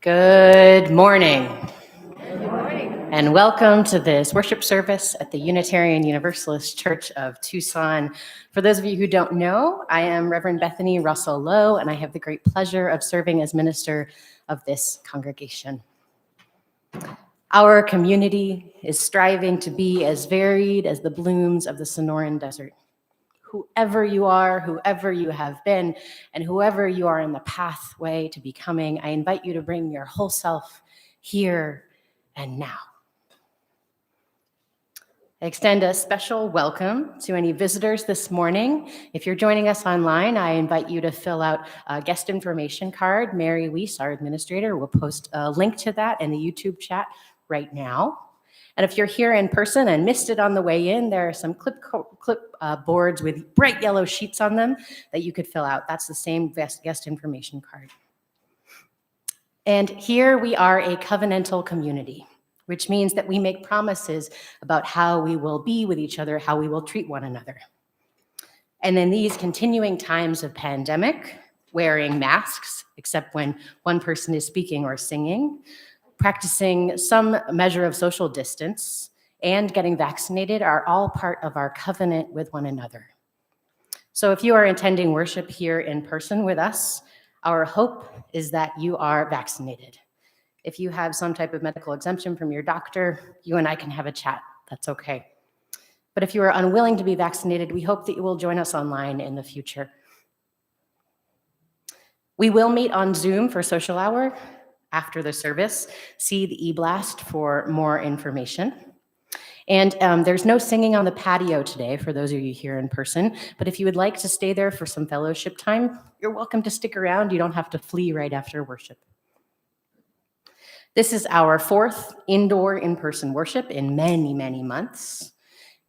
Good morning. And welcome to this worship service at the Unitarian Universalist Church of Tucson. For those of you who don't know, I am Reverend Bethany Russell Lowe, and I have the great pleasure of serving as minister of this congregation. Our community is striving to be as varied as the blooms of the Sonoran Desert. Whoever you are, whoever you have been, and whoever you are in the pathway to becoming, I invite you to bring your whole self here and now. I extend a special welcome to any visitors this morning. If you're joining us online, I invite you to fill out a guest information card. Mary Weiss, our administrator, will post a link to that in the YouTube chat right now. And if you're here in person and missed it on the way in, there are some clip boards with bright yellow sheets on them that you could fill out. That's the same guest information card. And here we are a covenantal community, which means that we make promises about how we will be with each other, how we will treat one another. And in these continuing times of pandemic, wearing masks, except when one person is speaking or singing, practicing some measure of social distance, and getting vaccinated are all part of our covenant with one another. So if you are attending worship here in person with us, our hope is that you are vaccinated. If you have some type of medical exemption from your doctor, you and I can have a chat. That's okay. But if you are unwilling to be vaccinated, we hope that you will join us online in the future. We will meet on Zoom for social hour after the service. See the e-blast for more information. And there's no singing on the patio today for those of you here in person, but if you would like to stay there for some fellowship time, you're welcome to stick around. You don't have to flee right after worship. This is our fourth indoor in-person worship in many, many months.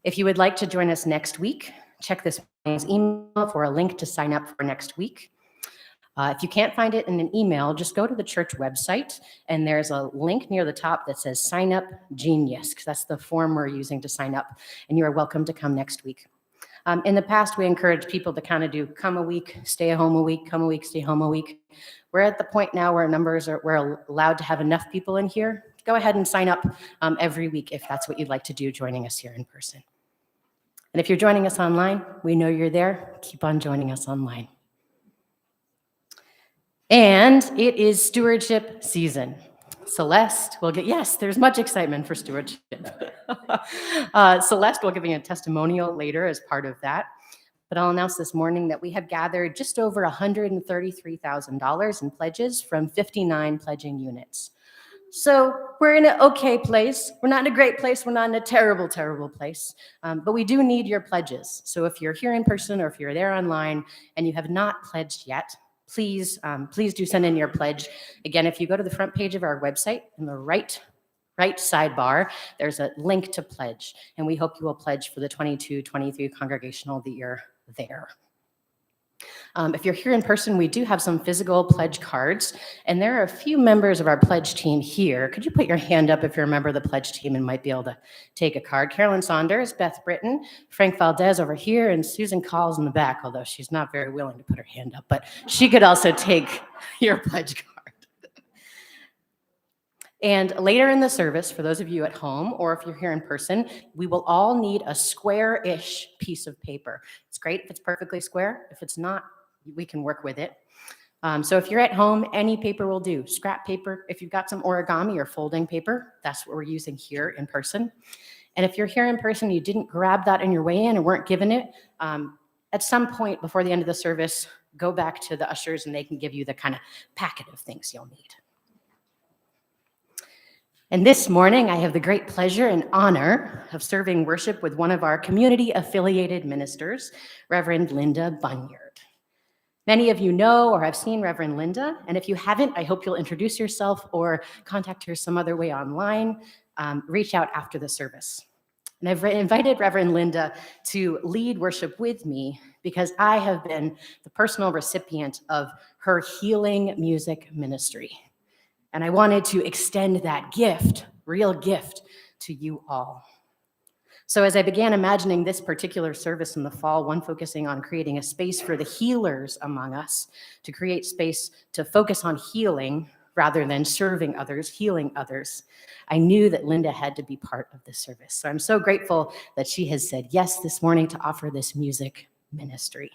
If you would like to join us next week, check this email for a link to sign up for next week. If you can't find it in an email, just go to the church website, and there's a link near the top that says Sign Up Genius, because that's the form we're using to sign up, and you are welcome to come next week. In the past, we encourage people to kind of do come a week, stay home a week, come a week, stay home a week. We're at the point now where we're allowed to have enough people in here. Go ahead and sign up every week if that's what you'd like to do, joining us here in person. And if you're joining us online, we know you're there. Keep on joining us online. And it is stewardship season. Celeste will get, yes, there's much excitement for stewardship. Celeste will give me a testimonial later as part of that. But I'll announce this morning that we have gathered just over $133,000 in pledges from 59 pledging units. So we're in an okay place. We're not in a great place. We're not in a terrible, terrible place. But we do need your pledges. So if you're here in person or if you're there online and you have not pledged yet, please do send in your pledge. Again, if you go to the front page of our website, in the right sidebar, there's a link to pledge. And we hope you will pledge for the 22-23 congregational year there. If you're here in person, we do have some physical pledge cards, and there are a few members of our pledge team here. Could you put your hand up if you're a member of the pledge team and might be able to take a card? Carolyn Saunders, Beth Britton, Frank Valdez over here, and Susan Calls in the back, although she's not very willing to put her hand up, but she could also take your pledge card. And later in the service, for those of you at home, or if you're here in person, we will all need a square-ish piece of paper. It's great if it's perfectly square. If it's not, we can work with it. So if you're at home, any paper will do. Scrap paper, if you've got some origami or folding paper, that's what we're using here in person. And if you're here in person, you didn't grab that on your way in and weren't given it, at some point before the end of the service, go back to the ushers and they can give you the kind of packet of things you'll need. And this morning, I have the great pleasure and honor of serving worship with one of our community-affiliated ministers, Reverend Linda Bunyard. Many of you know or have seen Reverend Linda, and if you haven't, I hope you'll introduce yourself or contact her some other way online. Reach out after the service. And I've invited Reverend Linda to lead worship with me because I have been the personal recipient of her healing music ministry. And I wanted to extend that gift, real gift, to you all. So as I began imagining this particular service in the fall, one focusing on creating a space for the healers among us, to create space to focus on healing rather than serving others, healing others, I knew that Linda had to be part of this service. So I'm so grateful that she has said yes this morning to offer this music ministry.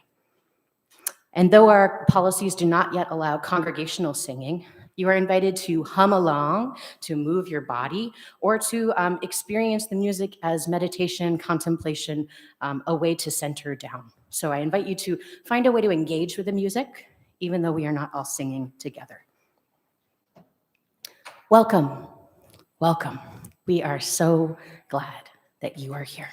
And though our policies do not yet allow congregational singing, you are invited to hum along, to move your body, or to experience the music as meditation, contemplation, a way to center down. So I invite you to find a way to engage with the music, even though we are not all singing together. Welcome, welcome. We are so glad that you are here.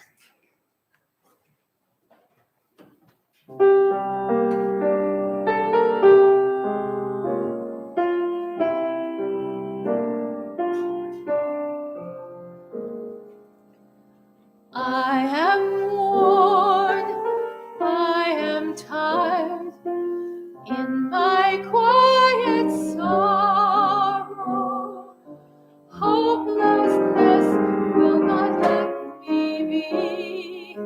I am worn, I am tired, in my quiet sorrow. Hopelessness will not let me be.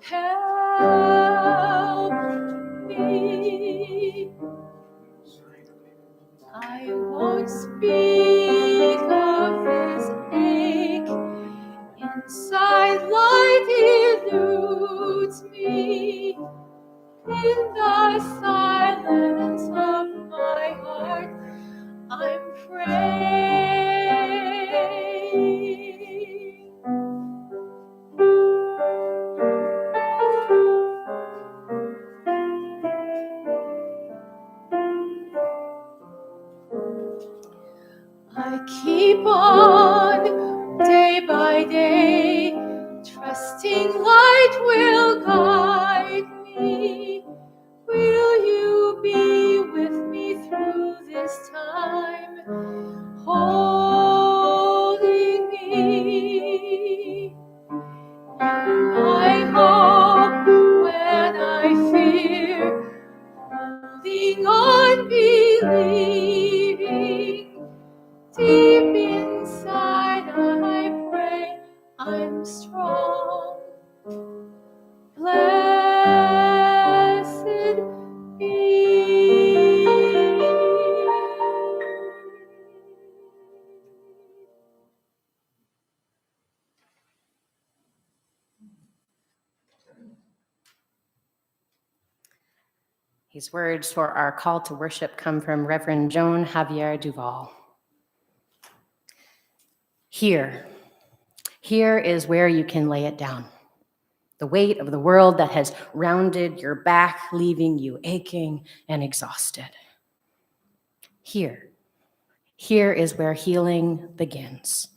Help me. I won't speak of this ache. Inside light eludes me. In the silence of my heart, I'm praying. I keep on day by day, trusting light will guide me. Will you be with me through this time, holding me? I hope when I fear, holding on, believing. Deep inside I pray I'm strong. Blessed be. These words for our call to worship come from Reverend Joan Javier Duval. Here is where you can lay it down. The weight of the world that has rounded your back, leaving you aching and exhausted. Here is where healing begins,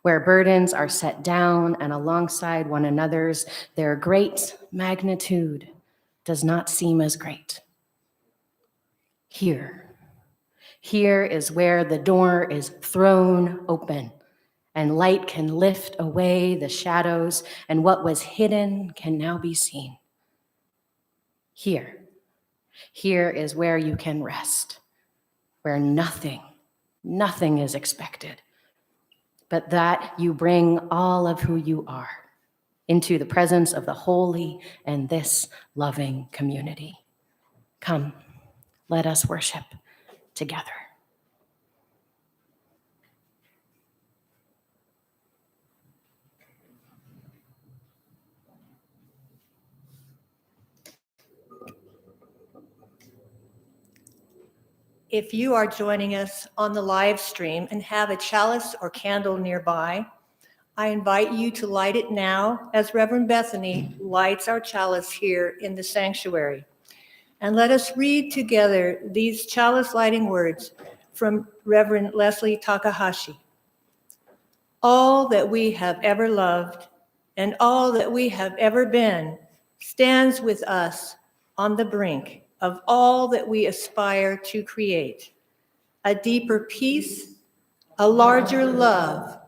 where burdens are set down and alongside one another's, their great magnitude does not seem as great. Here is where the door is thrown open and light can lift away the shadows and what was hidden can now be seen. Here is where you can rest, where nothing is expected, but that you bring all of who you are into the presence of the holy and this loving community. Come, let us worship together. If you are joining us on the live stream and have a chalice or candle nearby, I invite you to light it now as Reverend Bethany lights our chalice here in the sanctuary. And let us read together these chalice lighting words from Reverend Leslie Takahashi. All that we have ever loved and all that we have ever been stands with us on the brink of all that we aspire to create. A deeper peace, a larger love,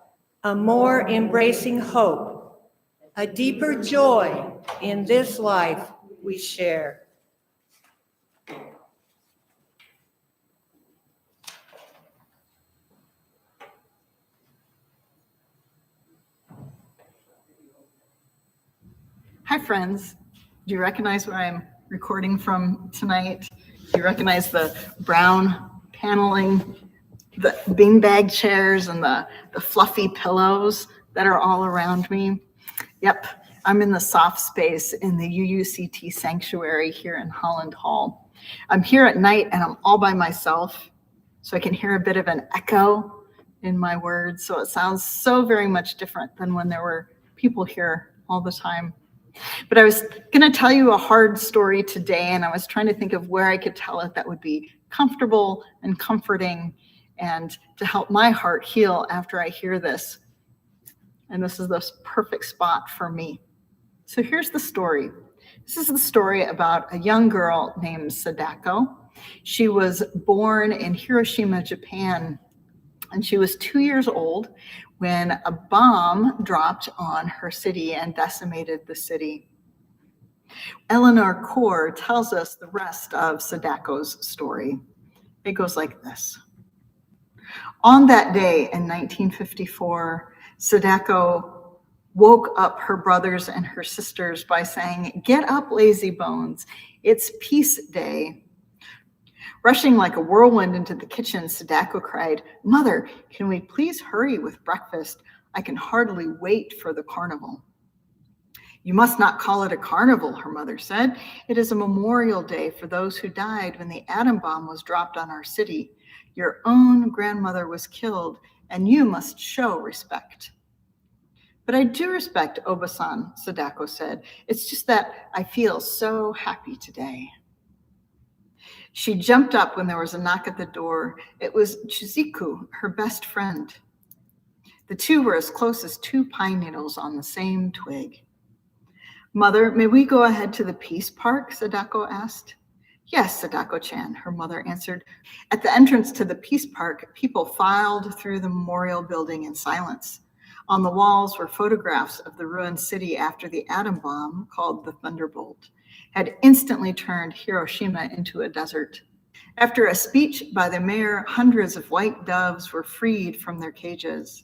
a more embracing hope, a deeper joy in this life we share. Hi, friends. Do you recognize where I'm recording from tonight? Do you recognize the brown paneling, the beanbag chairs, and the fluffy pillows that are all around me? Yep, I'm in the soft space in the UUCT sanctuary here in Holland Hall. I'm here at night and I'm all by myself, so I can hear a bit of an echo in my words. So it sounds so very much different than when there were people here all the time. But I was going to tell you a hard story today, and I was trying to think of where I could tell it that would be comfortable and comforting and to help my heart heal after I hear this. And this is the perfect spot for me. So here's the story. This is the story about a young girl named Sadako. She was born in Hiroshima, Japan, and she was 2 years old when a bomb dropped on her city and decimated the city. Eleanor Kaur tells us the rest of Sadako's story. It goes like this. On that day in 1954, Sadako woke up her brothers and her sisters by saying, "Get up, lazy bones, it's peace day." Rushing like a whirlwind into the kitchen, Sadako cried, "Mother, can we please hurry with breakfast? I can hardly wait for the carnival." "You must not call it a carnival," her mother said. "It is a memorial day for those who died when the atom bomb was dropped on our city. Your own grandmother was killed, and you must show respect." "But I do respect Obasan," Sadako said. "It's just that I feel so happy today." She jumped up when there was a knock at the door. It was Chiziku, her best friend. The two were as close as two pine needles on the same twig. "Mother, may we go ahead to the Peace Park?" Sadako asked. "Yes, Sadako-chan," her mother answered. At the entrance to the Peace Park, people filed through the memorial building in silence. On the walls were photographs of the ruined city after the atom bomb, called the Thunderbolt, had instantly turned Hiroshima into a desert. After a speech by the mayor, hundreds of white doves were freed from their cages.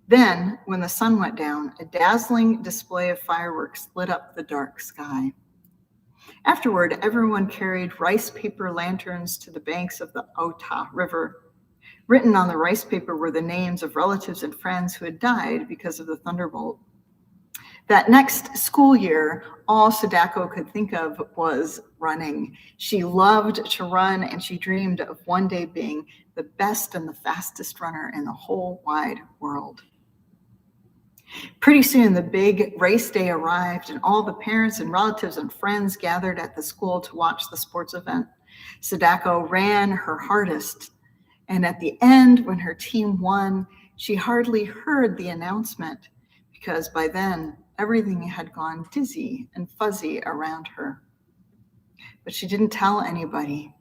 Then, when the sun went down, a dazzling display of fireworks lit up the dark sky. Afterward, everyone carried rice paper lanterns to the banks of the Ota River. Written on the rice paper were the names of relatives and friends who had died because of the Thunderbolt. That next school year, all Sadako could think of was running. She loved to run, and she dreamed of one day being the best and the fastest runner in the whole wide world. Pretty soon, the big race day arrived, and all the parents and relatives and friends gathered at the school to watch the sports event. Sadako ran her hardest, and at the end, when her team won, she hardly heard the announcement because by then, everything had gone dizzy and fuzzy around her. But she didn't tell anybody.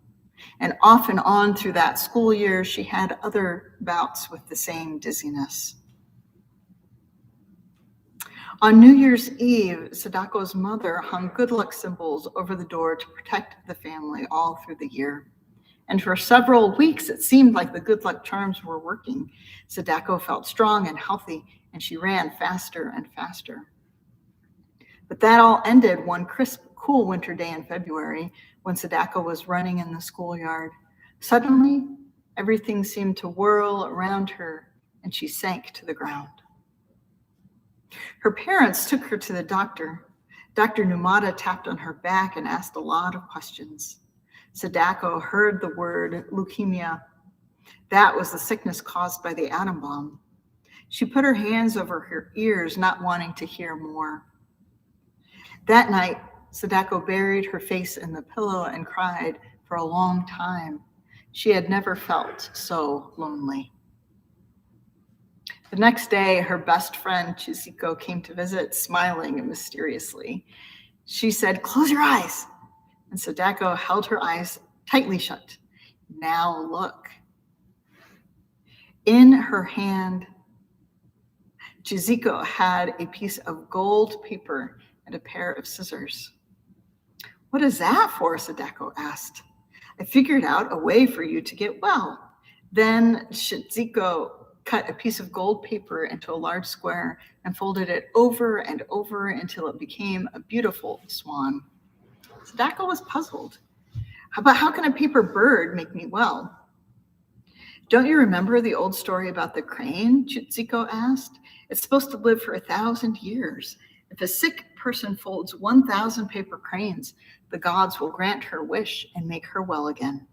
And off and on through that school year, she had other bouts with the same dizziness. On New Year's Eve, Sadako's mother hung good luck symbols over the door to protect the family all through the year. And for several weeks, it seemed like the good luck charms were working. Sadako felt strong and healthy, and she ran faster and faster. But that all ended one crisp, cool winter day in February when Sadako was running in the schoolyard. Suddenly, everything seemed to whirl around her, and she sank to the ground. Her parents took her to the doctor. Dr. Numata tapped on her back and asked a lot of questions. Sadako heard the word leukemia. That was the sickness caused by the atom bomb. She put her hands over her ears, not wanting to hear more. That night, Sadako buried her face in the pillow and cried for a long time. She had never felt so lonely. The next day, her best friend, Chizuko, came to visit, smiling and mysteriously. She said, "Close your eyes." And Sadako held her eyes tightly shut. "Now look." In her hand, Chizuko had a piece of gold paper and a pair of scissors. "What is that for?" Sadako asked. "I figured out a way for you to get well." Then Chizuko cut a piece of gold paper into a large square and folded it over and over until it became a beautiful swan. Sadako was puzzled. But how can a paper bird make me well? "Don't you remember the old story about the crane?" Chizuko asked. "It's supposed to live for 1,000 years. If a sick person folds 1,000 paper cranes, the gods will grant her wish and make her well again."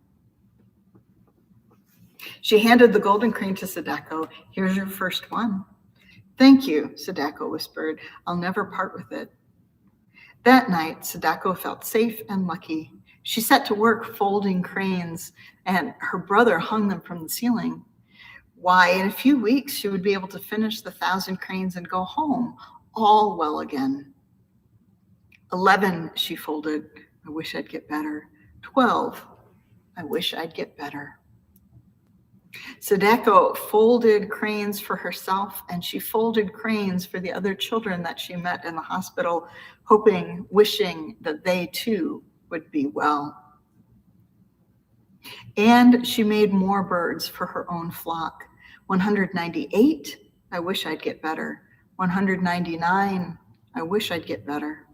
She handed the golden crane to Sadako. "Here's your first one." "Thank you," Sadako whispered. "I'll never part with it." That night, Sadako felt safe and lucky. She set to work folding cranes, and her brother hung them from the ceiling. Why, in a few weeks, she would be able to finish the 1,000 cranes and go home, all well again. 11, she folded. "I wish I'd get better." 12, "I wish I'd get better." Sadako folded cranes for herself, and she folded cranes for the other children that she met in the hospital, hoping, wishing that they too would be well. And she made more birds for her own flock. 198, "I wish I'd get better." 199, "I wish I'd get better."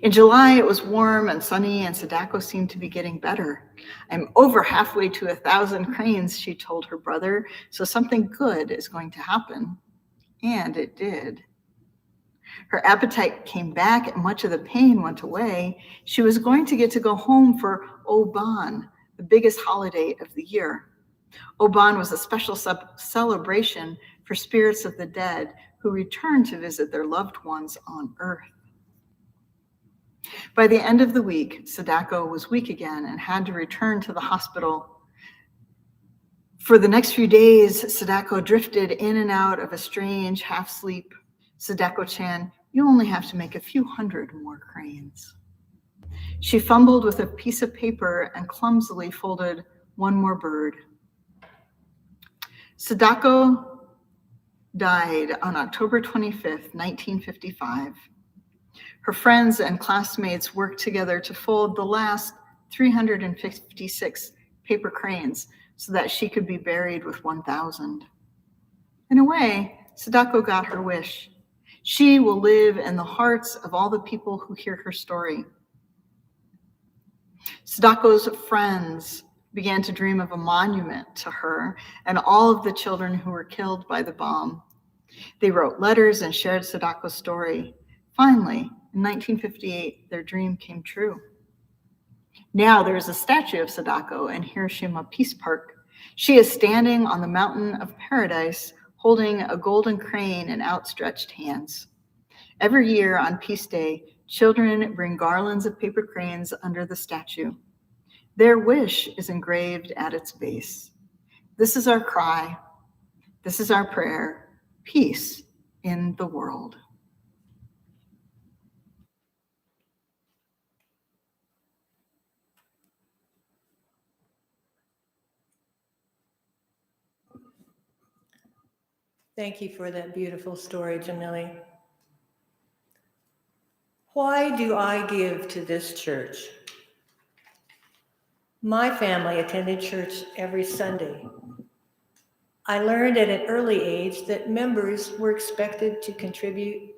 In July, it was warm and sunny, and Sadako seemed to be getting better. "I'm over halfway to 1,000 cranes," she told her brother, "so something good is going to happen." And it did. Her appetite came back and much of the pain went away. She was going to get to go home for Oban, the biggest holiday of the year. Oban was a special celebration for spirits of the dead who returned to visit their loved ones on Earth. By the end of the week, Sadako was weak again and had to return to the hospital. For the next few days, Sadako drifted in and out of a strange half-sleep. "Sadako-chan, you only have to make a few hundred more cranes." She fumbled with a piece of paper and clumsily folded one more bird. Sadako died on October 25th, 1955. Her friends and classmates worked together to fold the last 356 paper cranes so that she could be buried with 1,000. In a way, Sadako got her wish. She will live in the hearts of all the people who hear her story. Sadako's friends began to dream of a monument to her and all of the children who were killed by the bomb. They wrote letters and shared Sadako's story. Finally, in 1958, their dream came true. Now there is a statue of Sadako in Hiroshima Peace Park. She is standing on the mountain of paradise, holding a golden crane in outstretched hands. Every year on Peace Day, children bring garlands of paper cranes under the statue. Their wish is engraved at its base. This is our cry. This is our prayer. Peace in the world. Thank you for that beautiful story, Jamili. Why do I give to this church? My family attended church every Sunday. I learned at an early age that members were expected to contribute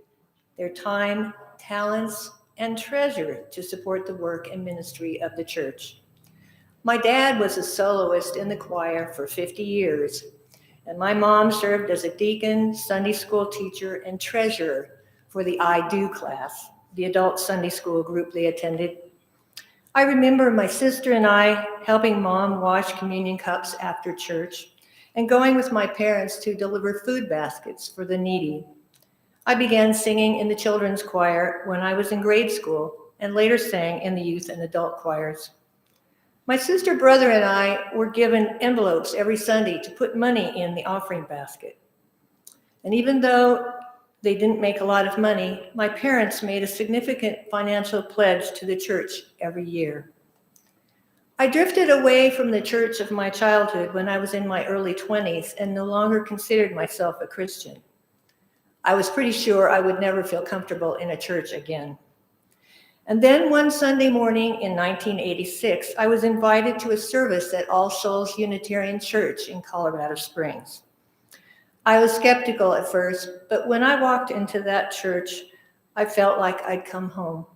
their time, talents, and treasure to support the work and ministry of the church. My dad was a soloist in the choir for 50 years, and my mom served as a deacon, Sunday school teacher, and treasurer for the I Do class, the adult Sunday school group they attended. I remember my sister and I helping Mom wash communion cups after church and going with my parents to deliver food baskets for the needy. I began singing in the children's choir when I was in grade school and later sang in the youth and adult choirs. My sister, brother, and I were given envelopes every Sunday to put money in the offering basket. And even though they didn't make a lot of money, my parents made a significant financial pledge to the church every year. I drifted away from the church of my childhood when I was in my early 20s and no longer considered myself a Christian. I was pretty sure I would never feel comfortable in a church again. And then one Sunday morning in 1986, I was invited to a service at All Souls Unitarian Church in Colorado Springs. I was skeptical at first, but when I walked into that church, I felt like I'd come home.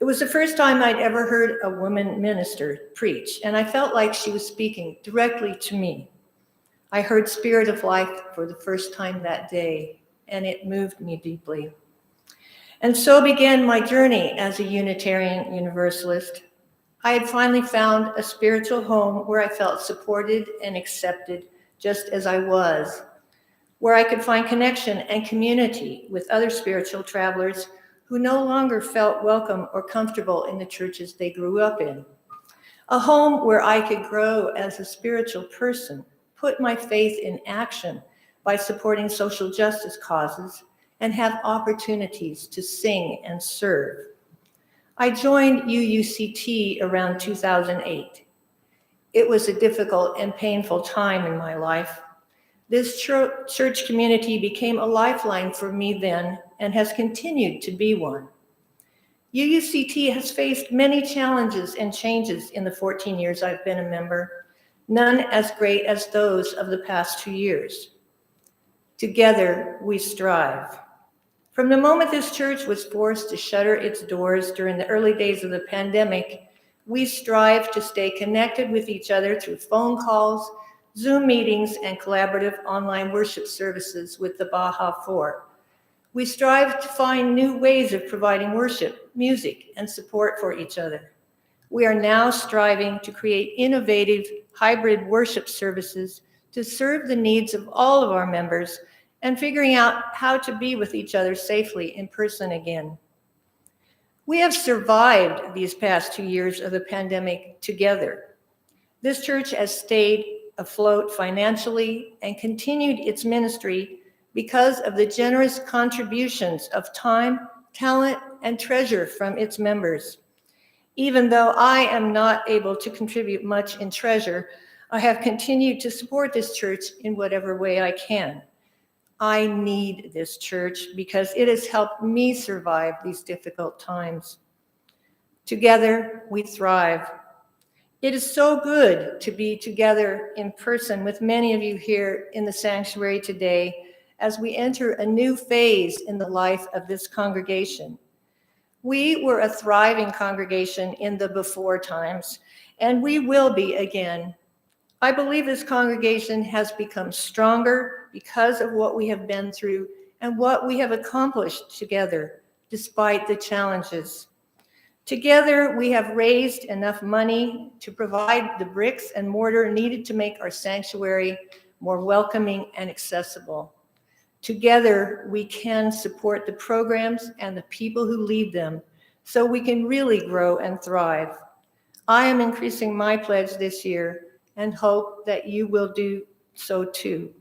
It was the first time I'd ever heard a woman minister preach, and I felt like she was speaking directly to me. I heard Spirit of Life for the first time that day, and it moved me deeply. And so began my journey as a Unitarian Universalist. I had finally found a spiritual home where I felt supported and accepted just as I was, where I could find connection and community with other spiritual travelers who no longer felt welcome or comfortable in the churches they grew up in. A home where I could grow as a spiritual person, put my faith in action by supporting social justice causes, and have opportunities to sing and serve. I joined UUCT around 2008. It was a difficult and painful time in my life. This church community became a lifeline for me then and has continued to be one. UUCT has faced many challenges and changes in the 14 years I've been a member, none as great as those of the past 2 years. Together, we strive. From the moment this church was forced to shutter its doors during the early days of the pandemic, we strive to stay connected with each other through phone calls, Zoom meetings, and collaborative online worship services with the Baja Four. We strive to find new ways of providing worship, music, and support for each other. We are now striving to create innovative hybrid worship services to serve the needs of all of our members and figuring out how to be with each other safely in person again. We have survived these past 2 years of the pandemic together. This church has stayed afloat financially and continued its ministry because of the generous contributions of time, talent, and treasure from its members. Even though I am not able to contribute much in treasure, I have continued to support this church in whatever way I can. I need this church because it has helped me survive these difficult times. Together, we thrive. It is so good to be together in person with many of you here in the sanctuary today as we enter a new phase in the life of this congregation. We were a thriving congregation in the before times, and we will be again. I believe this congregation has become stronger because of what we have been through and what we have accomplished together, despite the challenges. Together, we have raised enough money to provide the bricks and mortar needed to make our sanctuary more welcoming and accessible. Together, we can support the programs and the people who lead them so we can really grow and thrive. I am increasing my pledge this year and hope that you will do so too.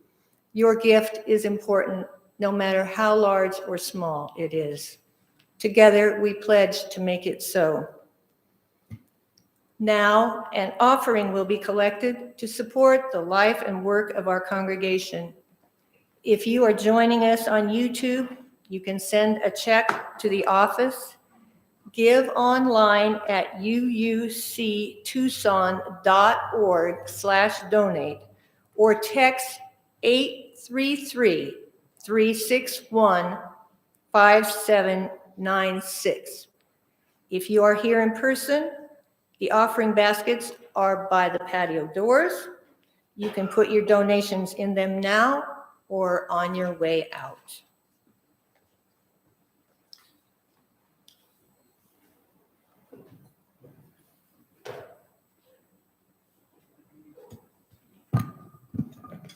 Your gift is important, no matter how large or small it is. Together, we pledge to make it so. Now, an offering will be collected to support the life and work of our congregation. If you are joining us on YouTube, you can send a check to the office, give online at uuctucson.org/donate, or text 833-361-5796. If you are here in person, the offering baskets are by the patio doors. You can put your donations in them now or on your way out.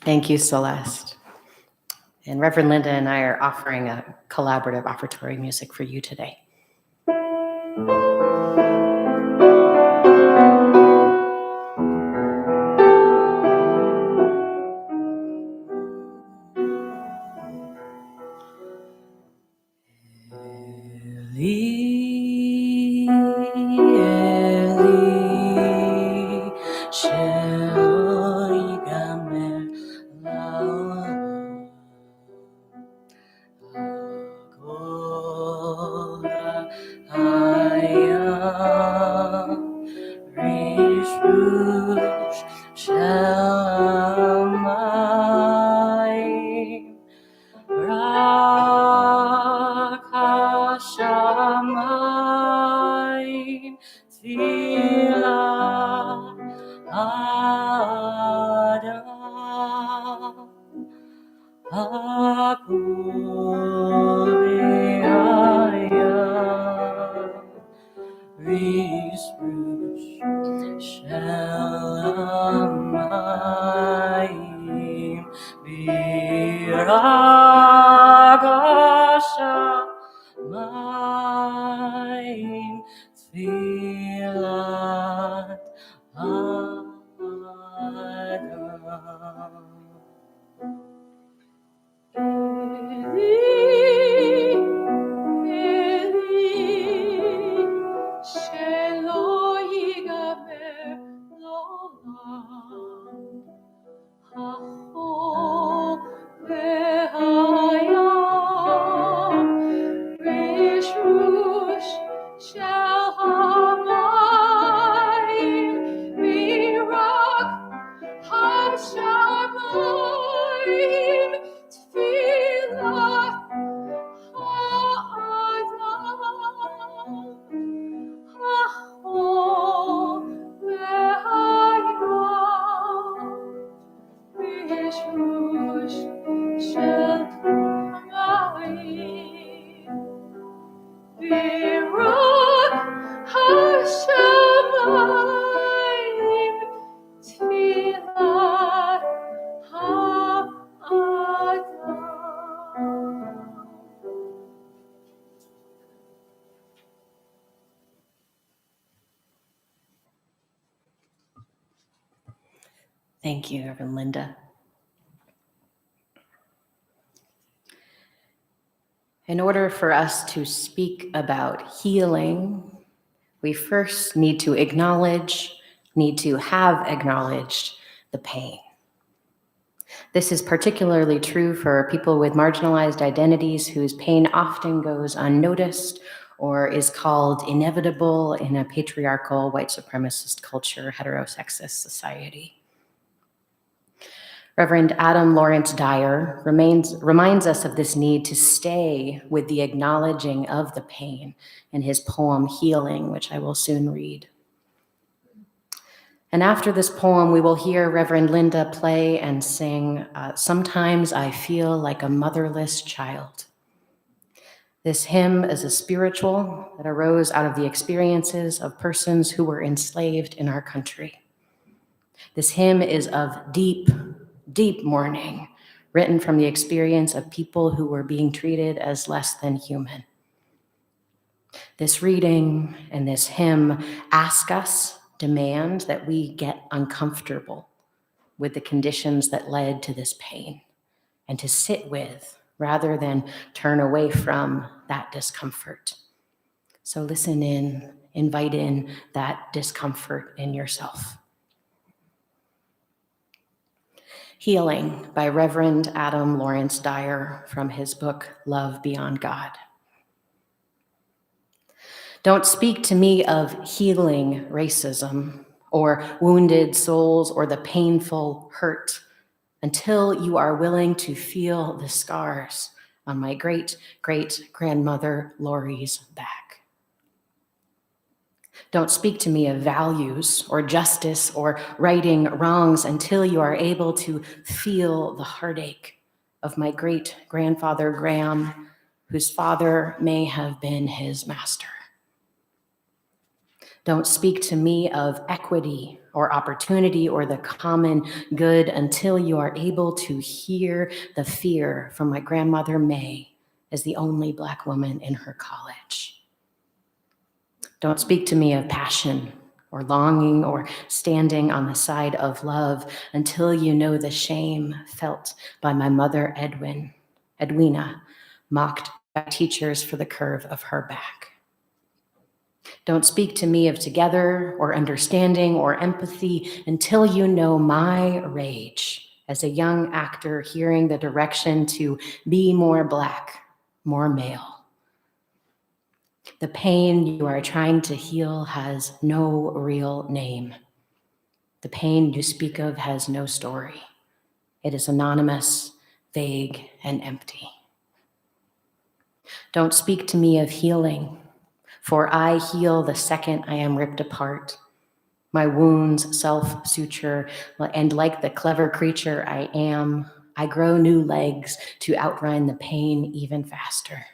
Thank you, Celeste. And Reverend Linda and I are offering a collaborative offertory music for you today. Eli, Eli, shelo yigamer לעולם. Agora hayam rishrush shamayim rak hashamayim tfilah Adam Shalamayim Biragashamayim Tfilat Adam. Hashamayim tfilah ha'adam ha'chol ve'hayam rishrush shel hamayim v'rak hashamayim tfilah ha'adam. Thank you, Reverend Linda. In order for us to speak about healing, we first need to have acknowledged the pain. This is particularly true for people with marginalized identities whose pain often goes unnoticed or is called inevitable in a patriarchal, white supremacist culture, heterosexist society. Reverend Adam Lawrence Dyer reminds us of this need to stay with the acknowledging of the pain in his poem, Healing, which I will soon read. And after this poem, we will hear Reverend Linda play and sing, Sometimes I Feel Like a Motherless Child. This hymn is a spiritual that arose out of the experiences of persons who were enslaved in our country. This hymn is of deep, deep mourning, written from the experience of people who were being treated as less than human. This reading and this hymn ask us, demand that we get uncomfortable with the conditions that led to this pain and to sit with rather than turn away from that discomfort. So listen in, invite in that discomfort in yourself. Healing by Reverend Adam Lawrence Dyer from his book, Love Beyond God. Don't speak to me of healing racism or wounded souls or the painful hurt until you are willing to feel the scars on my great-great-grandmother Lori's back. Don't speak to me of values or justice or righting wrongs until you are able to feel the heartache of my great-grandfather Graham, whose father may have been his master. Don't speak to me of equity or opportunity or the common good until you are able to hear the fear from my grandmother May as the only Black woman in her college. Don't speak to me of passion or longing or standing on the side of love until you know the shame felt by my mother Edwina, mocked by teachers for the curve of her back. Don't speak to me of together or understanding or empathy until you know my rage as a young actor hearing the direction to be more Black, more male. The pain you are trying to heal has no real name. The pain you speak of has no story. It is anonymous, vague, and empty. Don't speak to me of healing, for I heal the second I am ripped apart. My wounds self-suture, and like the clever creature I am, I grow new legs to outrun the pain even faster.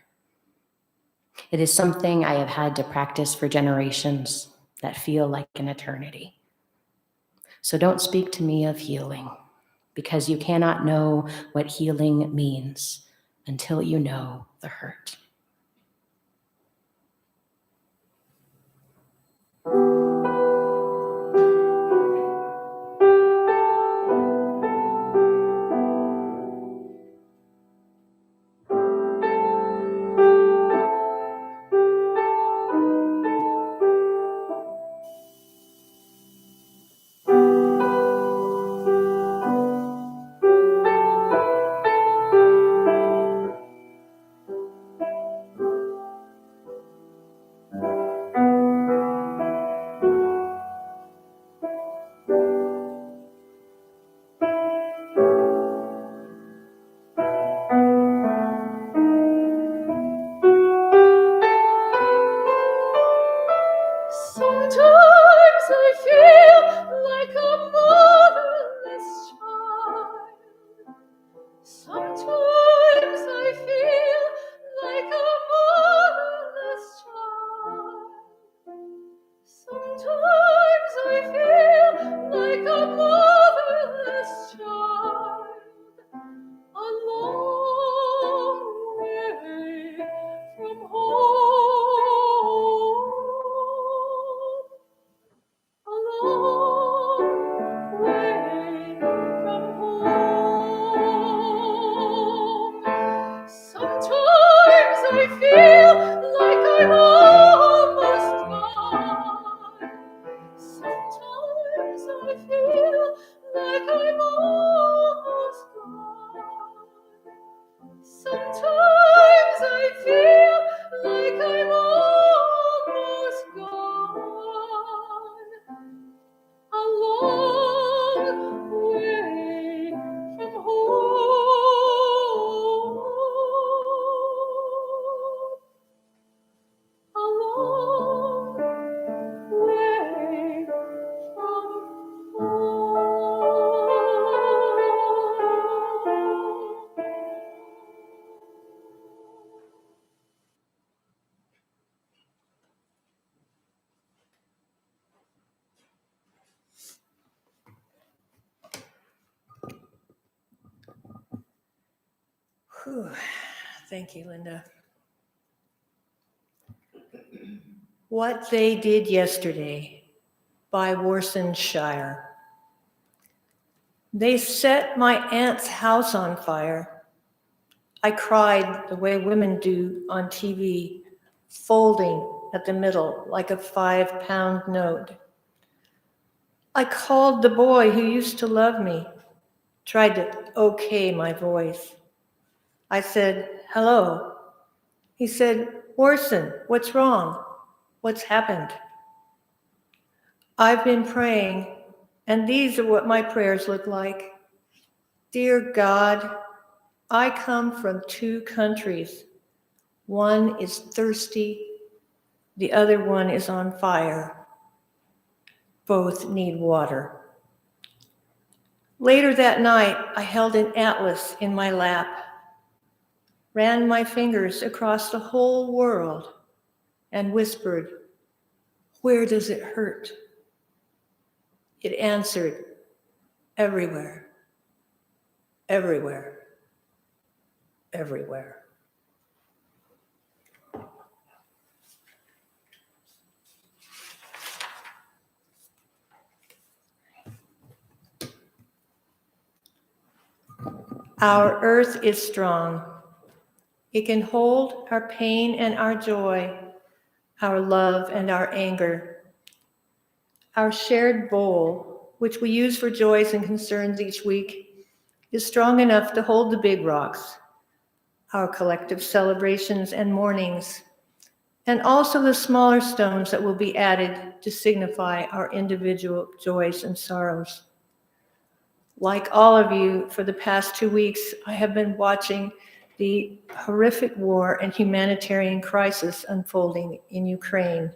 It is something I have had to practice for generations that feel like an eternity. So don't speak to me of healing, because you cannot know what healing means until you know the hurt. Sometimes I feel like a motherless child. Sometimes I feel like a motherless child. Sometimes I feel like a motherless child. A long way from home. A long way from home. Sometimes I feel like I'm almost gone. Sometimes I feel like I'm almost gone. Sometimes I feel like I'm almost gone. A long way from home. A long way from Whew. Thank you, Linda. What They Did Yesterday by Warson Shire. They set my aunt's house on fire. I cried the way women do on TV, folding at the middle like a 5-pound note. I called the boy who used to love me, tried to okay my voice. I said, hello. He said, Warson, what's wrong? What's happened? I've been praying, and these are what my prayers look like. Dear God, I come from 2 countries. One is thirsty, the other one is on fire. Both need water. Later that night, I held an atlas in my lap, ran my fingers across the whole world, and whispered, where does it hurt? It answered, everywhere, everywhere, everywhere. Our earth is strong. It can hold our pain and our joy, our love and our anger. Our shared bowl, which we use for joys and concerns each week, is strong enough to hold the big rocks, our collective celebrations and mournings, and also the smaller stones that will be added to signify our individual joys and sorrows. Like all of you, for the past 2 weeks, I have been watching the horrific war and humanitarian crisis unfolding in Ukraine.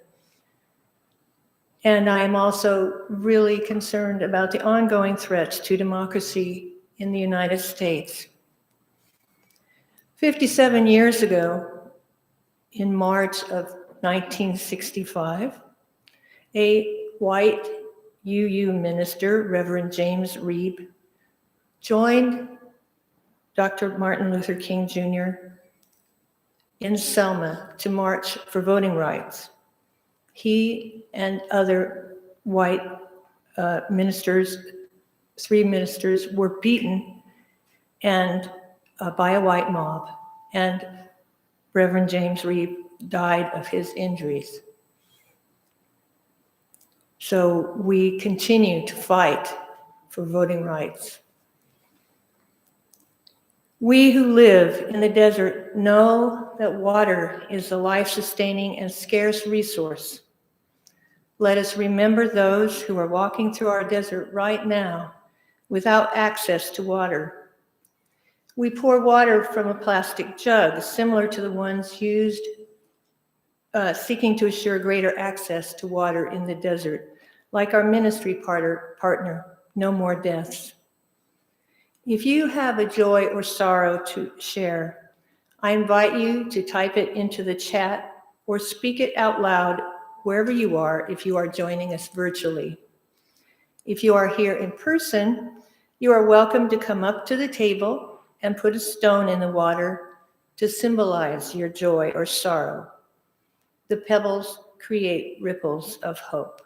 And I am also really concerned about the ongoing threats to democracy in the United States. 57 years ago, in March of 1965, a white UU minister, Reverend James Reeb, joined Dr. Martin Luther King Jr. in Selma to march for voting rights. He and other white ministers, 3 ministers, were beaten and by a white mob, and Reverend James Reeb died of his injuries. So we continue to fight for voting rights. We who live in the desert know that water is a life-sustaining and scarce resource. Let us remember those who are walking through our desert right now without access to water. We pour water from a plastic jug, similar to the ones used seeking to assure greater access to water in the desert, like our ministry partner, No More Deaths. If you have a joy or sorrow to share, I invite you to type it into the chat or speak it out loud wherever you are if you are joining us virtually. If you are here in person, you are welcome to come up to the table and put a stone in the water to symbolize your joy or sorrow. The pebbles create ripples of hope.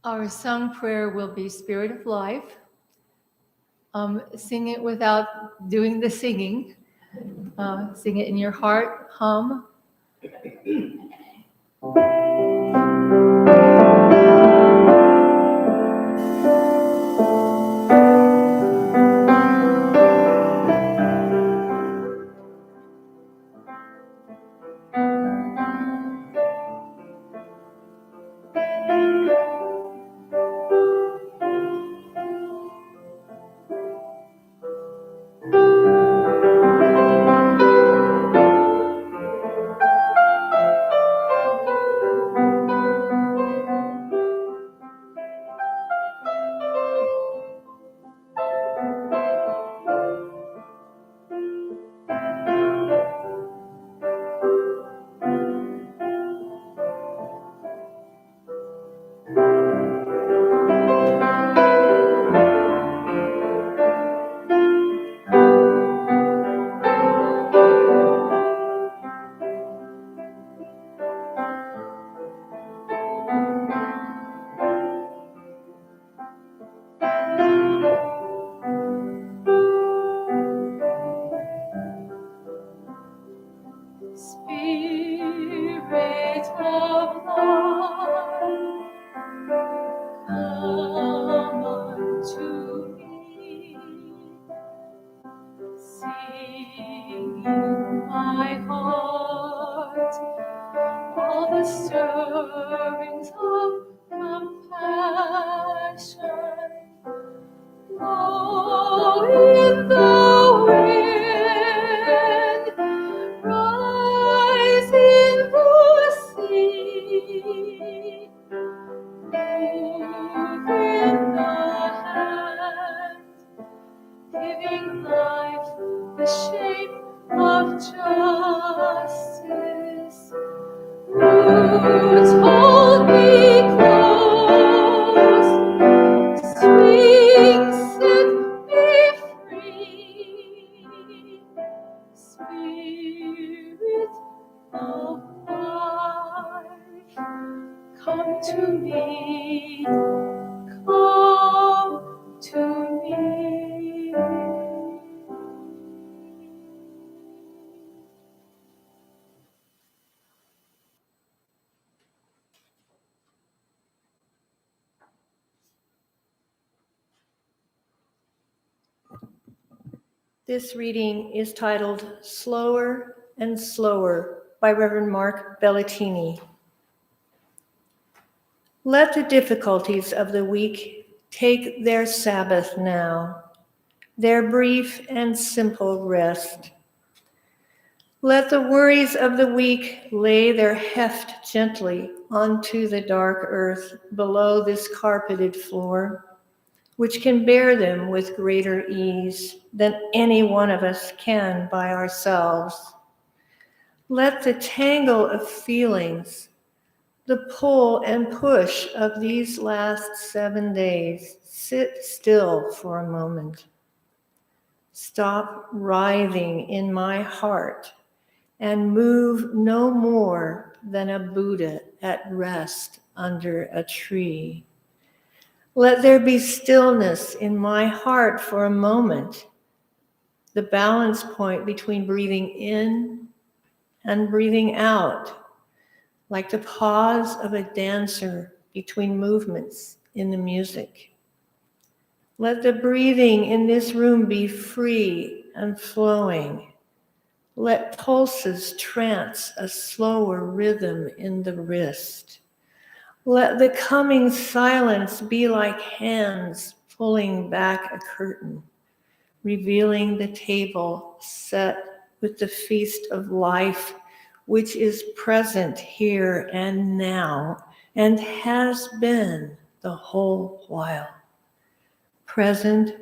Our sung prayer will be Spirit of Life. Sing it without doing the singing. Sing it in your heart, hum. Spirit of life, come unto me. Sing in my heart all the stirrings of compassion. Blow in the wind, rise in the sea, move in the hand, giving life the shape of justice. Roots hold me close, swings set me free. Spirit of life, come to me, come to me. This reading is titled Slower and Slower by Reverend Mark Bellatini. Let the difficulties of the week take their Sabbath now, their brief and simple rest. Let the worries of the week lay their heft gently onto the dark earth below this carpeted floor, which can bear them with greater ease than any one of us can by ourselves. Let the tangle of feelings, the pull and push of these last 7 days sit still for a moment. Stop writhing in my heart and move no more than a Buddha at rest under a tree. Let there be stillness in my heart for a moment, the balance point between breathing in and breathing out, like the pause of a dancer between movements in the music. Let the breathing in this room be free and flowing. Let pulses trance a slower rhythm in the wrist. Let the coming silence be like hands pulling back a curtain, revealing the table set with the feast of life, which is present here and now, and has been the whole while. Present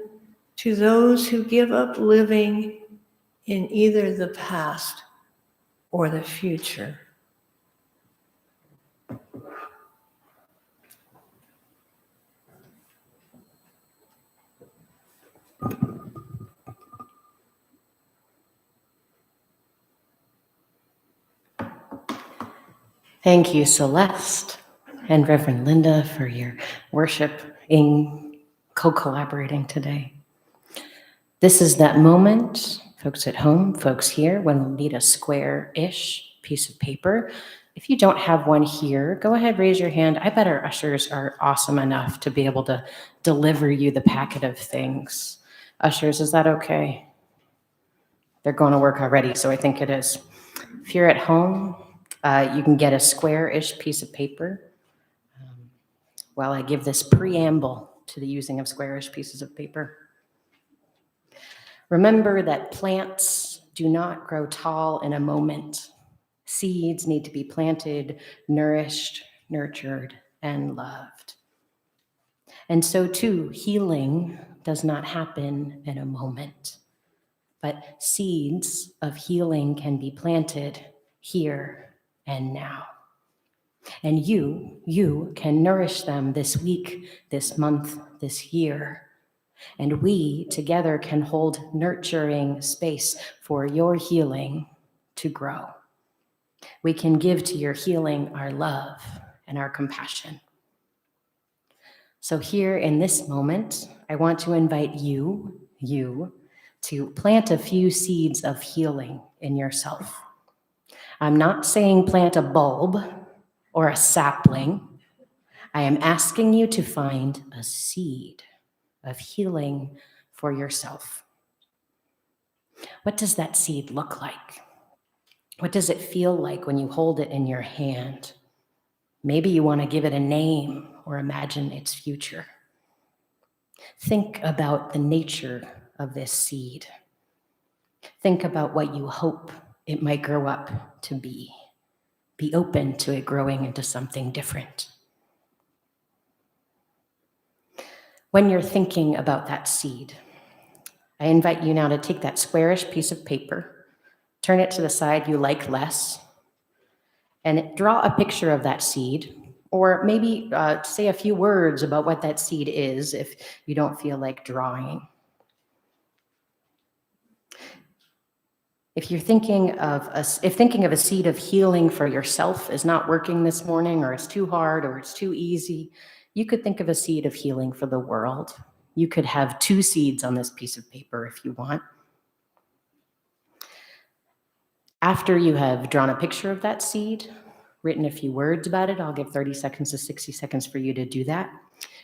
to those who give up living in either the past or the future. Thank you, Celeste. and Reverend Linda for your worship in co-collaborating today. This is that moment, folks at home, folks here, when we'll need a square-ish piece of paper. If you don't have one here, go ahead, raise your hand. I bet our ushers are awesome enough to be able to deliver you the packet of things. Ushers, is that okay? They're going to work already, so I think it is. If you're at home, you can get a square-ish piece of paper while I give this preamble to the using of square-ish pieces of paper. Remember that plants do not grow tall in a moment. Seeds need to be planted, nourished, nurtured, and loved. And so too, healing does not happen in a moment, but seeds of healing can be planted here and now. And you can nourish them this week, this month, this year. And we together can hold nurturing space for your healing to grow. We can give to your healing our love and our compassion. So here in this moment, I want to invite you to plant a few seeds of healing in yourself. I'm not saying plant a bulb or a sapling. I am asking you to find a seed of healing for yourself. What does that seed look like? What does it feel like when you hold it in your hand? Maybe you want to give it a name or imagine its future. Think about the nature of this seed. Think about what you hope it might grow up to be. Be open to it growing into something different. When you're thinking about that seed, I invite you now to take that squarish piece of paper, turn it to the side you like less, and draw a picture of that seed, or maybe say a few words about what that seed is if you don't feel like drawing. If thinking of a seed of healing for yourself is not working this morning, or it's too hard, or it's too easy, you could think of a seed of healing for the world. You could have 2 seeds on this piece of paper if you want. After you have drawn a picture of that seed, written a few words about it, I'll give 30 seconds to 60 seconds for you to do that.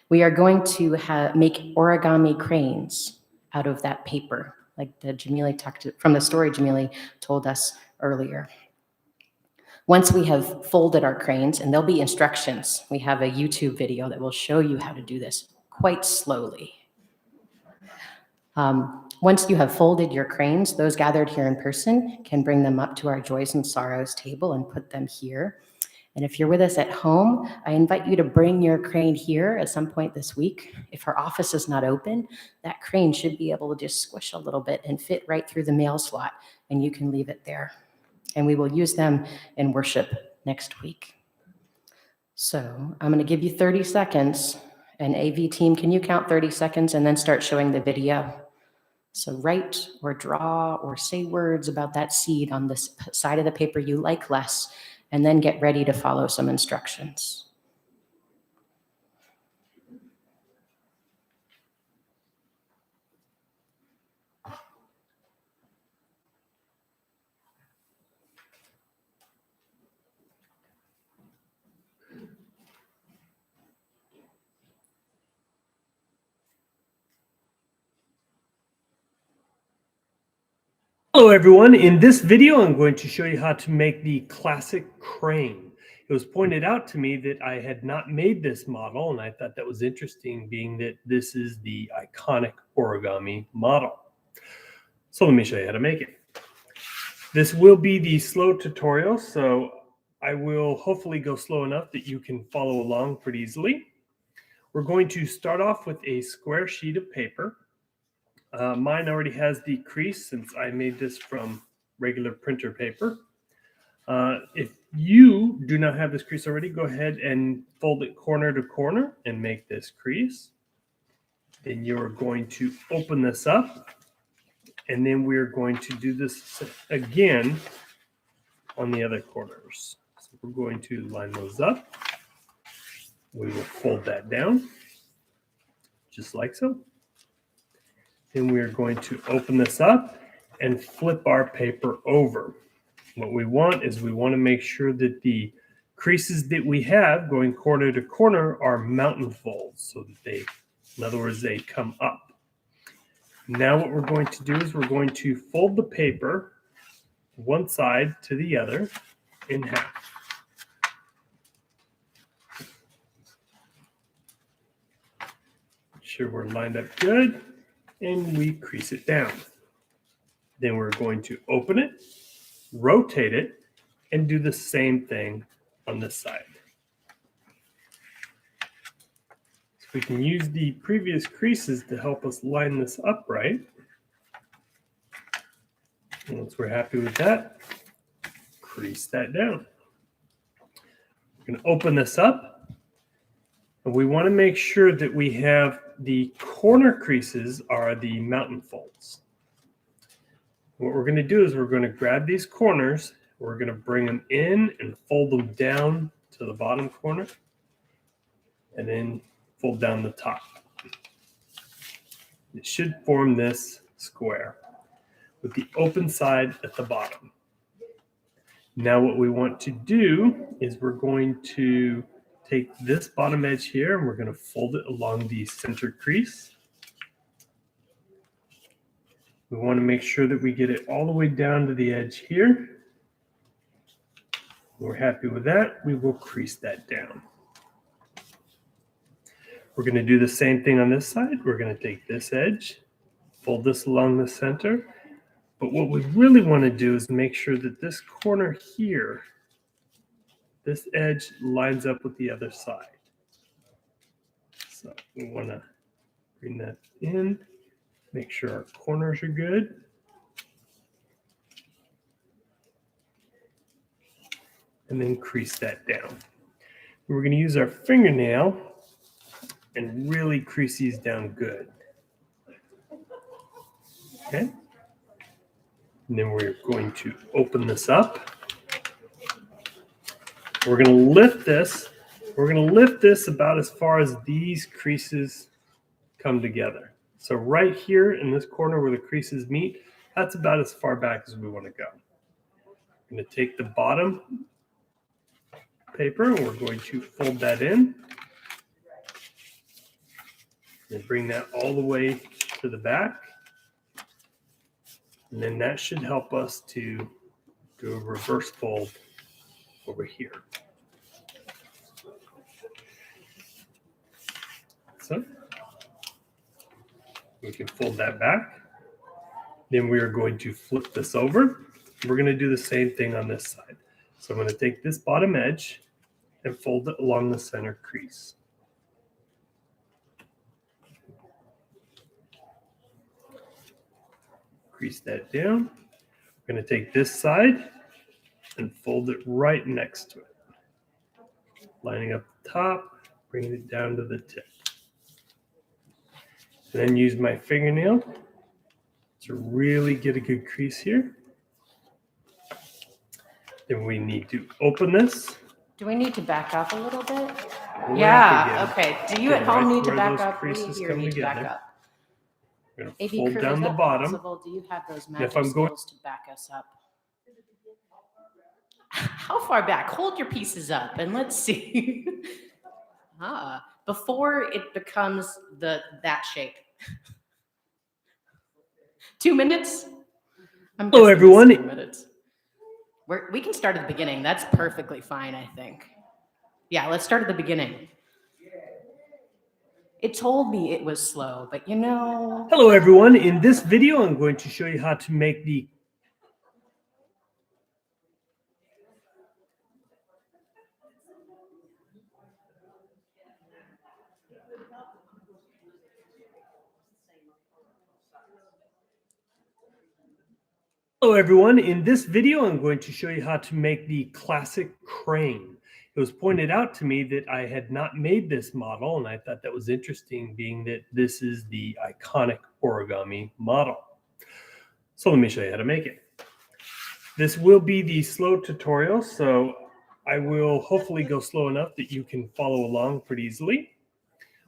We are going to make origami cranes out of that paper, like Jamili talked from the story Jamili told us earlier. Once we have folded our cranes, and there'll be instructions, we have a YouTube video that will show you how to do this quite slowly. Once you have folded your cranes, those gathered here in person can bring them up to our Joys and Sorrows table and put them here. And if you're with us at home, I invite you to bring your crane here at some point this week. If our office is not open, that crane should be able to just squish a little bit and fit right through the mail slot, and you can leave it there. And we will use them in worship next week. So I'm going to give you 30 seconds. And AV team, can you count 30 seconds and then start showing the video? So write or draw or say words about that seed on this side of the paper you like less, and then get ready to follow some instructions. Hello everyone, in this video I'm going to show you how to make the classic crane. It was pointed out to me that I had not made this model, and I thought that was interesting, being that this is the iconic origami model. So let me show you how to make it. This will be the slow tutorial, so I will hopefully go slow enough that you can follow along pretty easily. We're going to start off with a square sheet of paper. Mine already has the crease since I made this from regular printer paper. If you do not have this crease already, go ahead and fold it corner to corner and make this crease. Then you're going to open this up, and then we're going to do this again on the other corners. So we're going to line those up. We will fold that down, just like so. Then we are going to open this up and flip our paper over. What we want is we want to make sure that the creases that we have going corner to corner are mountain folds, so that they, in other words, they come up. Now what we're going to do is we're going to fold the paper one side to the other in half. Make sure we're lined up good, and we crease it down. Then we're going to open it, rotate it, and do the same thing on this side. So we can use the previous creases to help us line this up right. And once we're happy with that, crease that down. We're going to open this up, and we want to make sure that we have the corner creases are the mountain folds. What we're going to do is we're going to grab these corners, we're going to bring them in and fold them down to the bottom corner, and then fold down the top. It should form this square with the open side at the bottom. Now what we want to do is we're going to take this bottom edge here and we're going to fold it along the center crease. We want to make sure that we get it all the way down to the edge here. When we're happy with that, we will crease that down. We're going to do the same thing on this side. We're going to take this edge, fold this along the center. But what we really want to do is make sure that this corner here, this edge lines up with the other side. So we want to bring that in. Make sure our corners are good. And then crease that down. We're going to use our fingernail and really crease these down good. Okay. And then we're going to open this up. We're going to lift this. We're going to lift this about as far as these creases come together. So right here in this corner where the creases meet, that's about as far back as we want to go. I'm going to take the bottom paper and we're going to fold that in and bring that all the way to the back. And then that should help us to do a reverse fold over here. So we can fold that back. Then we are going to flip this over. We're going to do the same thing on this side. So I'm going to take this bottom edge and fold it along the center crease. Crease that down. We're going to take this side and fold it right next to it. Lining up the top, bringing it down to the tip. And then use my fingernail to really get a good crease here. Then we need to open this. Do we need to back up a little bit? Right Yeah, again. okay. Do you at home Right need to where back those up? We creases here come need to back together. up. We're going AV to fold crew, down is the that bottom. possible? Do you have those if magic I'm going- skills to back us up? How far back? Hold your pieces up and let's see. Before it becomes that shape. 2 minutes? I'm Hello, guessing it's everyone. 2 minutes. We can start at the beginning. That's perfectly fine, I think. Yeah, let's start at the beginning. It told me it was slow, but you know. Hello, everyone. In this video, I'm going to show you how to make the Hello, everyone. In this video, I'm going to show you how to make the classic crane. It was pointed out to me that I had not made this model, and I thought that was interesting, being that this is the iconic origami model. So let me show you how to make it. This will be the slow tutorial, so I will hopefully go slow enough that you can follow along pretty easily.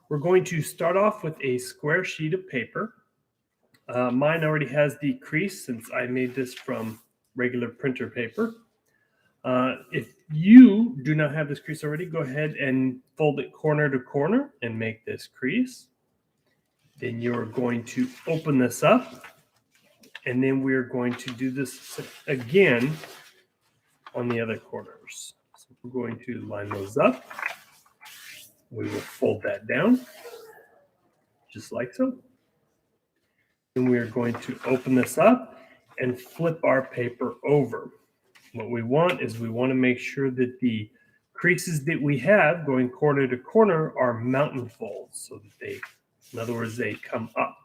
We're going to start off with a square sheet of paper. Mine already has the crease since I made this from regular printer paper. If you do not have this crease already, go ahead and fold it corner to corner and make this crease. Then you're going to open this up, and then we're going to do this again on the other corners. So we're going to line those up. We will fold that down, just like so. And we are going to open this up and flip our paper over. What we want is we want to make sure that the creases that we have going corner to corner are mountain folds, so that they, in other words, they come up.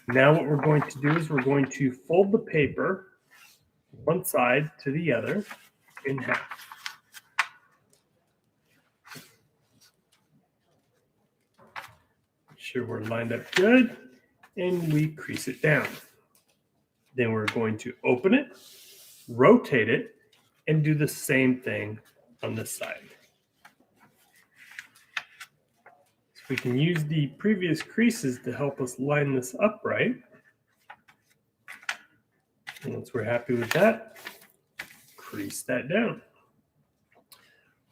Now what we're going to do is we're going to fold the paper one side to the other in half. Make sure we're lined up good, and we crease it down. Then we're going to open it, rotate it, and do the same thing on this side. So we can use the previous creases to help us line this up right. And once we're happy with that, crease that down.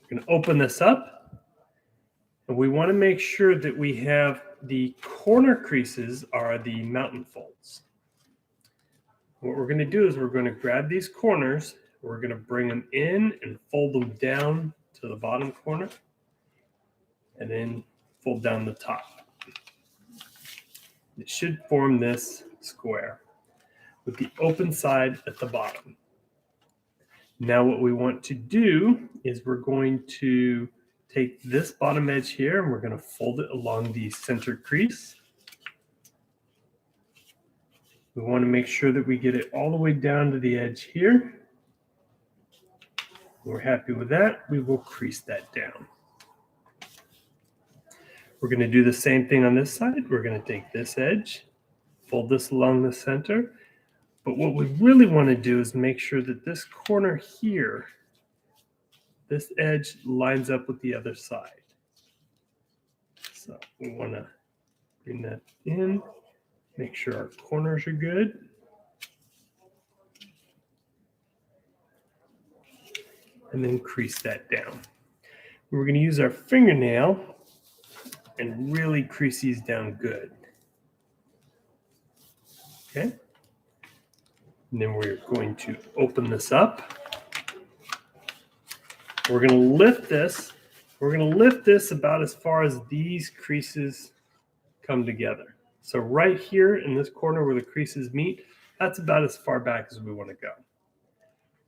We're going to open this up, and we want to make sure that we have the corner creases are the mountain folds. What we're going to do is we're going to grab these corners, we're going to bring them in and fold them down to the bottom corner, and then fold down the top. It should form this square with the open side at the bottom. Now what we want to do is we're going to take this bottom edge here and we're going to fold it along the center crease. We want to make sure that we get it all the way down to the edge here. When we're happy with that, we will crease that down. We're going to do the same thing on this side. We're going to take this edge, fold this along the center. But what we really want to do is make sure that this corner here, this edge lines up with the other side. So we want to bring that in, make sure our corners are good. And then crease that down. We're going to use our fingernail and really crease these down good. Okay. And then we're going to open this up. We're going to lift this. We're going to lift this about as far as these creases come together. So right here in this corner where the creases meet, that's about as far back as we want to go.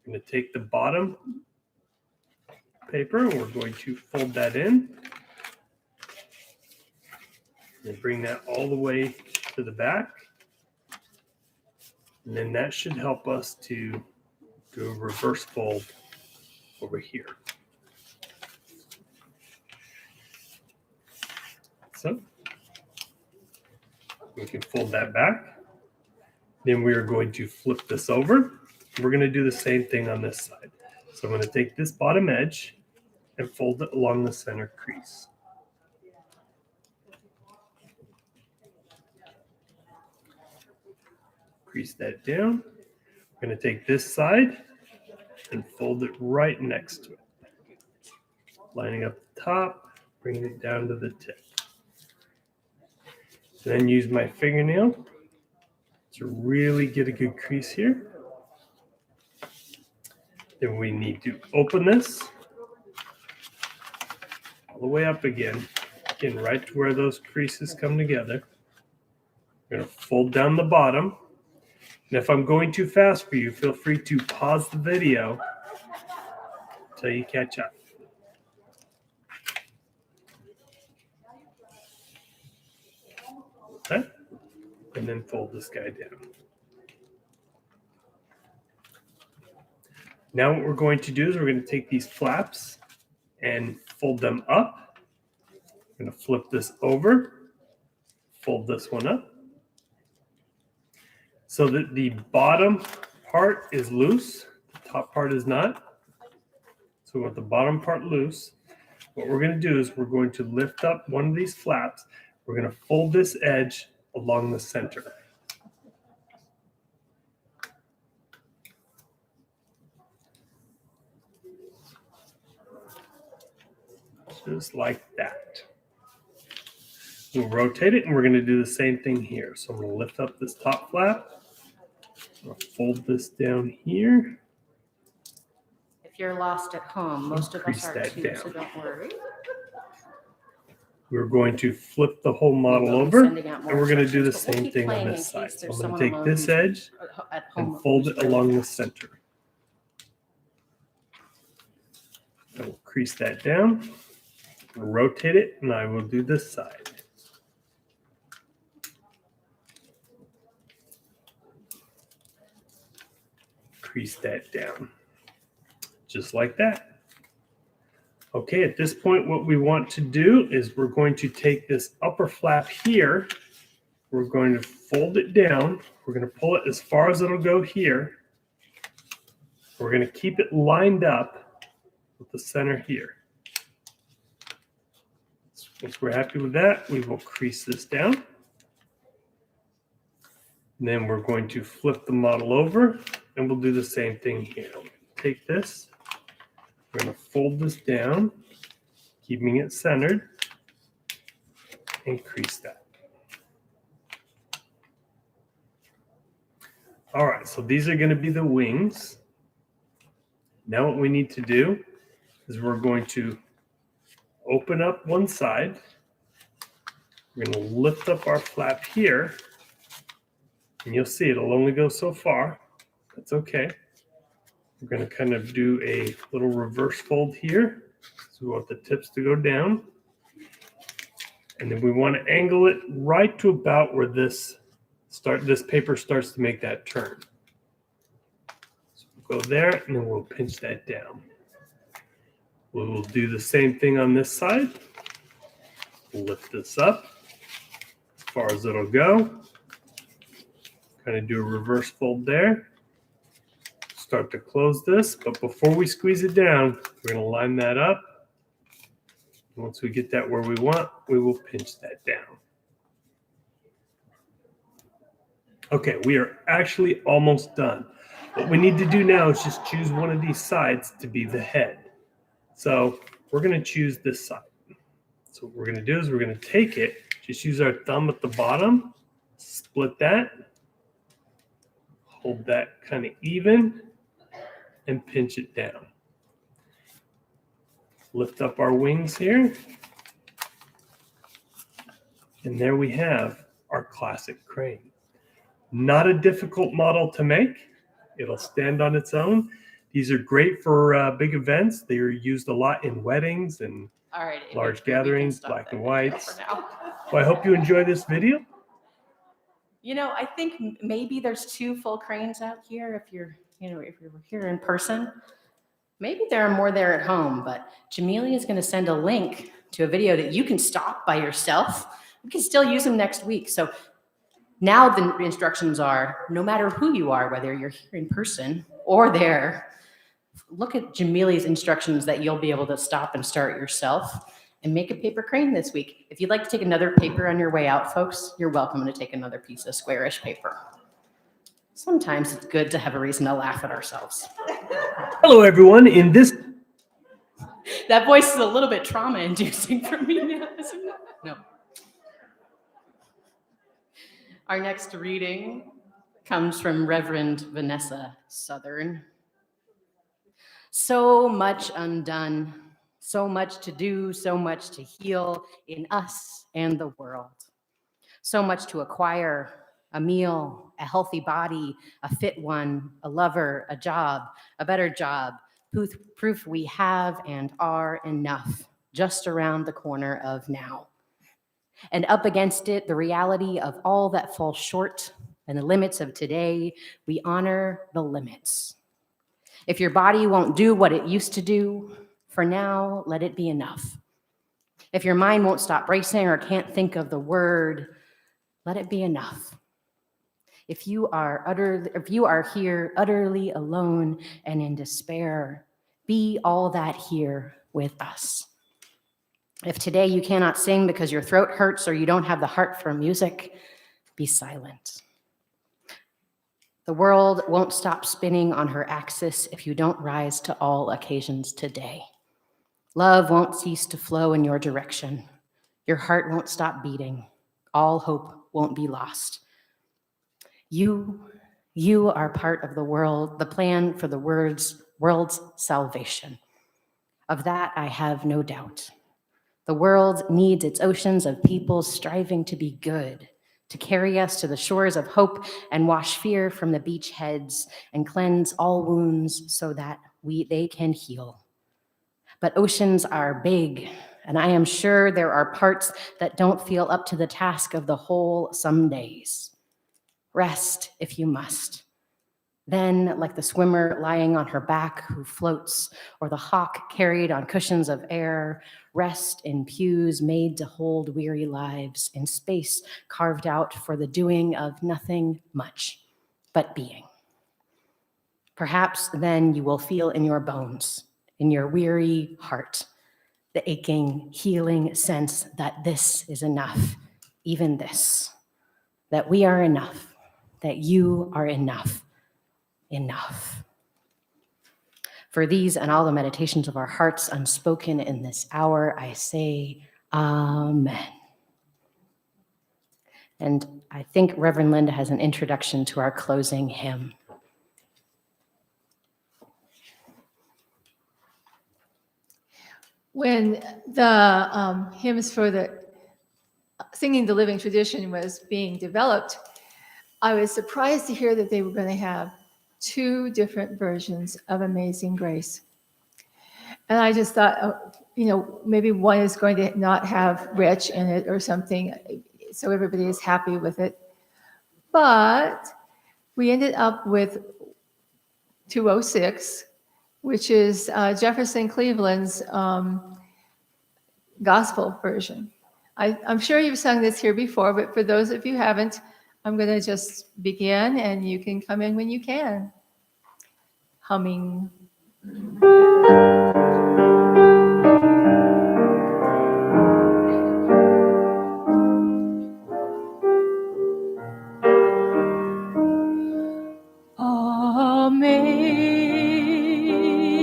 I'm going to take the bottom paper and we're going to fold that in and bring that all the way to the back. And then that should help us to do a reverse fold over here. So we can fold that back. Then we are going to flip this over. We're going to do the same thing on this side. So I'm going to take this bottom edge and fold it along the center crease. Crease that down. I'm going to take this side and fold it right next to it. Lining up the top, bringing it down to the tip. Then use my fingernail to really get a good crease here. Then we need to open this all the way up again, right to where those creases come together. We're going to fold down the bottom. And if I'm going too fast for you, feel free to pause the video until you catch up. Okay? And then fold this guy down. Now what we're going to do is we're going to take these flaps and fold them up. I'm going to flip this over, fold this one up, so that the bottom part is loose, the top part is not. So we want the bottom part loose. What we're going to do is we're going to lift up one of these flaps. We're going to fold this edge along the center. Just like that. We'll rotate it and we're going to do the same thing here. So I'm going to lift up this top flap. I'll fold this down here. If you're lost at home, most of us Crease are that too, down. so don't worry. We're going to flip the whole model We'll be over, sending out and more we're going to do the instructions, but we'll same keep thing on playing in this side. case So there's I'm someone going to take alone this who's edge at home and fold who's it wondering. along the center. I will crease that down, rotate it, and I will do this side. Crease that down, just like that. Okay, at this point, what we want to do is we're going to take this upper flap here. We're going to fold it down. We're going to pull it as far as it'll go here. We're going to keep it lined up with the center here. Once we're happy with that, we will crease this down. And then we're going to flip the model over, and we'll do the same thing here. Take this. We're going to fold this down, keeping it centered, and crease that. All right, so these are going to be the wings. Now what we need to do is we're going to open up one side. We're going to lift up our flap here, and you'll see it'll only go so far. That's okay. We're going to kind of do a little reverse fold here. So we want the tips to go down. And then we want to angle it right to about where this paper starts to make that turn. So we'll go there, and then we'll pinch that down. We will do the same thing on this side. We'll lift this up as far as it'll go. Kind of do a reverse fold there. Start to close this, but before we squeeze it down, we're going to line that up. Once we get that where we want, we will pinch that down. Okay, we are actually almost done. What we need to do now is just choose one of these sides to be the head. So we're going to choose this side. So what we're going to do is we're going to take it, just use our thumb at the bottom, split that, hold that kind of even, and pinch it down. Lift up our wings here. And there we have our classic crane. Not a difficult model to make. It'll stand on its own. These are great for big events. They are used a lot in weddings and All right, large we can gatherings, stop black the and video whites. for now. Well, I hope you enjoy this video. You know, I think maybe there's 2 full cranes out here if you're here in person. Maybe there are more there at home, but Jamelia is going to send a link to a video that you can stop by yourself. We can still use them next week. So now the instructions are, no matter who you are, whether you're here in person or there, look at Jamelia's instructions that you'll be able to stop and start yourself and make a paper crane this week. If you'd like to take another paper on your way out, folks, you're welcome to take another piece of squarish paper. Sometimes it's good to have a reason to laugh at ourselves. Hello, everyone. In this That voice is a little bit trauma-inducing for me now, isn't it? No. Our next reading comes from Reverend Vanessa Southern. So much undone, so much to do, so much to heal in us and the world. So much to acquire, a meal, a healthy body, a fit one, a lover, a job, a better job, proof we have and are enough, just around the corner of now. And up against it, the reality of all that falls short and the limits of today, we honor the limits. If your body won't do what it used to do, for now, let it be enough. If your mind won't stop racing or can't think of the word, let it be enough. If you are here utterly alone and in despair, Be all that here with us. If today you cannot sing because your throat hurts or you don't have the heart for music, be silent. The world won't stop spinning on her axis if you don't rise to all occasions today. Love won't cease to flow in your direction. Your heart won't stop beating. All hope won't be lost. You are part of the world, the plan for the world's salvation. Of that, I have no doubt. The world needs its oceans of people striving to be good, to carry us to the shores of hope and wash fear from the beach heads and cleanse all wounds so that they can heal. But oceans are big, and I am sure there are parts that don't feel up to the task of the whole some days. Rest if you must. Then, like the swimmer lying on her back who floats, or the hawk carried on cushions of air, rest in pews made to hold weary lives, in space carved out for the doing of nothing much, but being. Perhaps then you will feel in your bones, in your weary heart, the aching, healing sense that this is enough, even this, that we are enough, that you are enough. Enough. For these and all the meditations of our hearts unspoken in this hour, I say, Amen. And I think Reverend Linda has an introduction to our closing hymn. When the hymns for the Singing the Living Tradition was being developed, I was surprised to hear that they were going to have 2 different versions of Amazing Grace. And I just thought, maybe one is going to not have Rich in it or something, so everybody is happy with it. But we ended up with 206, which is Jefferson Cleveland's gospel version. I'm sure you've sung this here before, but for those of you who haven't, I'm going to just begin, and you can come in when you can. Humming.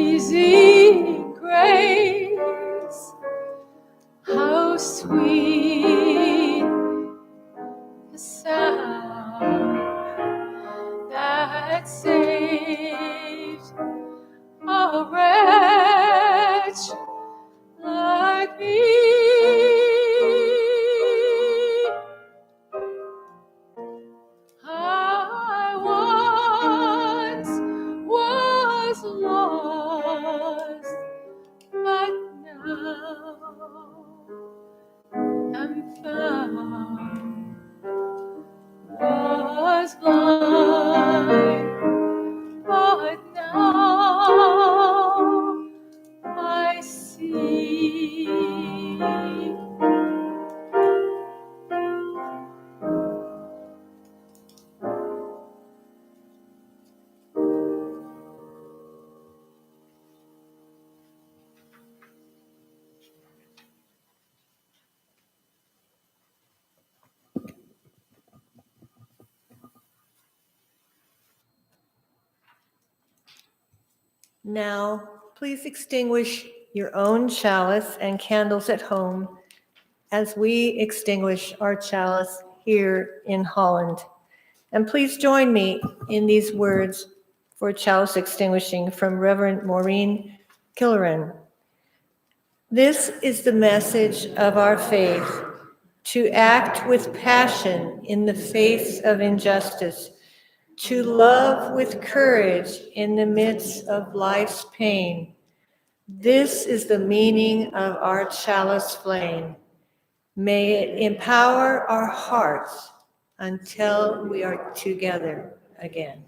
Amazing grace, how sweet the sound that saved a wretch like me. I once was lost, but now am found. Was blind, but now I see. Now, please extinguish your own chalice and candles at home as we extinguish our chalice here in Holland. And please join me in these words for chalice extinguishing from Reverend Maureen Killeran. This is the message of our faith, to act with passion in the face of injustice, to love with courage in the midst of life's pain. This is the meaning of our chalice flame. May it empower our hearts until we are together again.